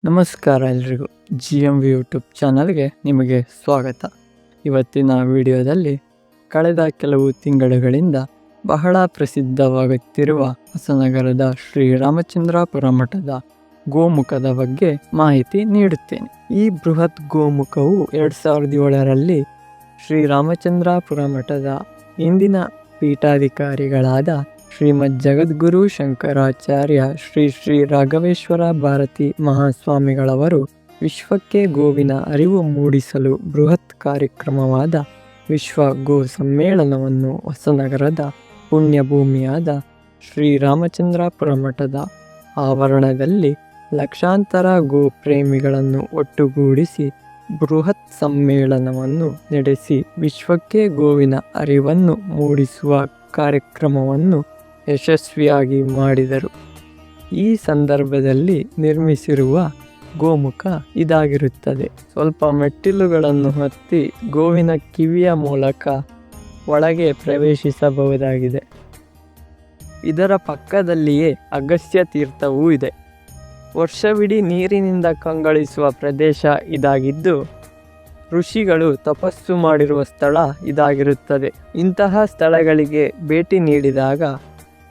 ನಮಸ್ಕಾರ ಎಲ್ರಿಗೂ. GMV YouTube ಚಾನಲ್ಗೆ ನಿಮಗೆ ಸ್ವಾಗತ. ಇವತ್ತಿನ ವಿಡಿಯೋದಲ್ಲಿ ಕಳೆದ ಕೆಲವು ತಿಂಗಳುಗಳಿಂದ ಬಹಳ ಪ್ರಸಿದ್ಧವಾಗುತ್ತಿರುವ ಹೊಸನಗರದ ಶ್ರೀರಾಮಚಂದ್ರಾಪುರ ಮಠದ ಗೋಮುಖದ ಬಗ್ಗೆ ಮಾಹಿತಿ ನೀಡುತ್ತೇನೆ. ಈ ಬೃಹತ್ ಗೋಮುಖವು 2007ರಲ್ಲಿ ಶ್ರೀರಾಮಚಂದ್ರಾಪುರ ಮಠದ ಇಂದಿನ ಪೀಠಾಧಿಕಾರಿಗಳಾದ ಶ್ರೀಮದ್ ಜಗದ್ಗುರು ಶಂಕರಾಚಾರ್ಯ ಶ್ರೀ ಶ್ರೀ ರಾಘವೇಶ್ವರ ಭಾರತಿ ಮಹಾಸ್ವಾಮಿಗಳವರು ವಿಶ್ವಕ್ಕೆ ಗೋವಿನ ಅರಿವು ಮೂಡಿಸಲು ಬೃಹತ್ ಕಾರ್ಯಕ್ರಮವಾದ ವಿಶ್ವ ಗೋ ಸಮ್ಮೇಳನವನ್ನು ಹೊಸನಗರದ ಪುಣ್ಯಭೂಮಿಯಾದ ಶ್ರೀರಾಮಚಂದ್ರಾಪುರ ಮಠದ ಆವರಣದಲ್ಲಿ ಲಕ್ಷಾಂತರ ಗೋ ಪ್ರೇಮಿಗಳನ್ನು ಒಟ್ಟುಗೂಡಿಸಿ ಬೃಹತ್ ಸಮ್ಮೇಳನವನ್ನು ನಡೆಸಿ ವಿಶ್ವಕ್ಕೆ ಗೋವಿನ ಅರಿವನ್ನು ಮೂಡಿಸುವ ಕಾರ್ಯಕ್ರಮವನ್ನು ಯಶಸ್ವಿಯಾಗಿ ಮಾಡಿದರು. ಈ ಸಂದರ್ಭದಲ್ಲಿ ನಿರ್ಮಿಸಿರುವ ಗೋಮುಖ ಇದಾಗಿರುತ್ತದೆ. ಸ್ವಲ್ಪ ಮೆಟ್ಟಿಲುಗಳನ್ನು ಹತ್ತಿ ಗೋವಿನ ಕಿವಿಯ ಮೂಲಕ ಒಳಗೆ ಪ್ರವೇಶಿಸಬಹುದಾಗಿದೆ. ಇದರ ಪಕ್ಕದಲ್ಲಿಯೇ ಅಗಸ್ತ್ಯ ತೀರ್ಥವೂ ಇದೆ. ವರ್ಷವಿಡೀ ನೀರಿನಿಂದ ಕಂಗೊಳಿಸುವ ಪ್ರದೇಶ ಇದಾಗಿದ್ದು ಋಷಿಗಳು ತಪಸ್ಸು ಮಾಡಿರುವ ಸ್ಥಳ ಇದಾಗಿರುತ್ತದೆ. ಇಂತಹ ಸ್ಥಳಗಳಿಗೆ ಭೇಟಿ ನೀಡಿದಾಗ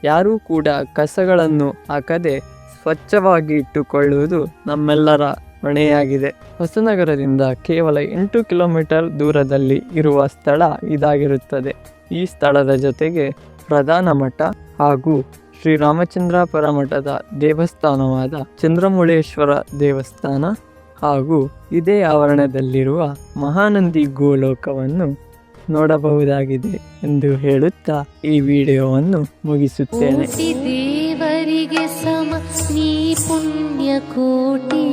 ಯಾರೂ ಕೂಡ ಕಸಗಳನ್ನು ಹಾಕದೆ ಸ್ವಚ್ಛವಾಗಿ ಇಟ್ಟುಕೊಳ್ಳುವುದು ನಮ್ಮೆಲ್ಲರ ಹೊಣೆಯಾಗಿದೆ. ಹೊಸನಗರದಿಂದ ಕೇವಲ 8 ಕಿಲೋಮೀಟರ್ ದೂರದಲ್ಲಿ ಇರುವ ಸ್ಥಳ ಇದಾಗಿರುತ್ತದೆ. ಈ ಸ್ಥಳದ ಜೊತೆಗೆ ಪ್ರಧಾನ ಮಠ ಹಾಗೂ ಶ್ರೀರಾಮಚಂದ್ರಾಪುರ ಮಠದ ದೇವಸ್ಥಾನವಾದ ಚಂದ್ರಮೌಳೇಶ್ವರ ದೇವಸ್ಥಾನ ಹಾಗೂ ಇದೇ ಆವರಣದಲ್ಲಿರುವ ಮಹಾನಂದಿ ಗೋಲೋಕವನ್ನು ನೋಡಬಹುದಾಗಿದೆ ಎಂದು ಹೇಳುತ್ತಾ ಈ ವಿಡಿಯೋವನ್ನು ಮುಗಿಸುತ್ತೇನೆ. ದೇವರಿಗೆ ಸಮ ನೀ ಪುಣ್ಯ ಕೋಟಿ.